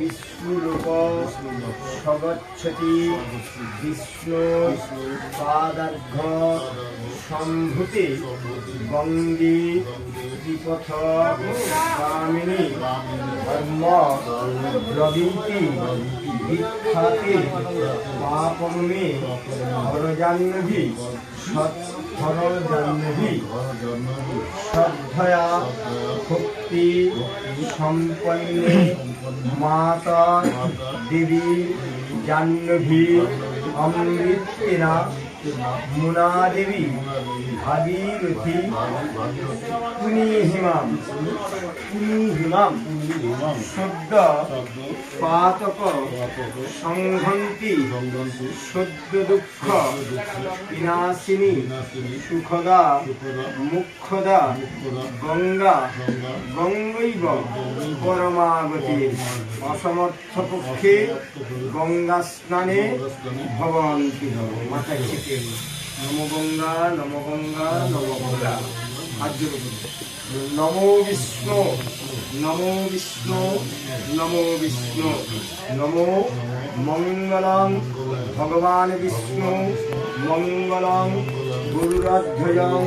বিষ্ণুলোক সগচ্ছতি বিষ্ণু পাদার্ঘ সম্ভূতে গঙ্গে ত্রিপথ গামিনী ধর্ম ব্রবীতি বিখ্যাতে পাপমে হরজাহ্নবী হরজাহ্নবী শ্রদ্ধয়া ভক্তি সম্পন্নে মাতা দেবী জাহ্নবী অমৃতেনা মুনাদেবী ভাগীরথী পুনীহিমাম শুদ্ধ পাতক সংঘন্তি শুদ্ধ দুঃখ বিনাশিনী সুখদা মুখ্যদা গঙ্গা গঙ্গৈব পরমাগতি অসমর্থ পক্ষে গঙ্গা স্নানে ভবন্তি মাথা থেকে নমো গঙ্গা নমো গঙ্গা নমো গঙ্গা। নমো বিষ্ণু নমো বিষ্ণু নমো বিষ্ণু নমো মঙ্গলং ভগবান বিষ্ণু মঙ্গলং গুরুরাধ্যয়ং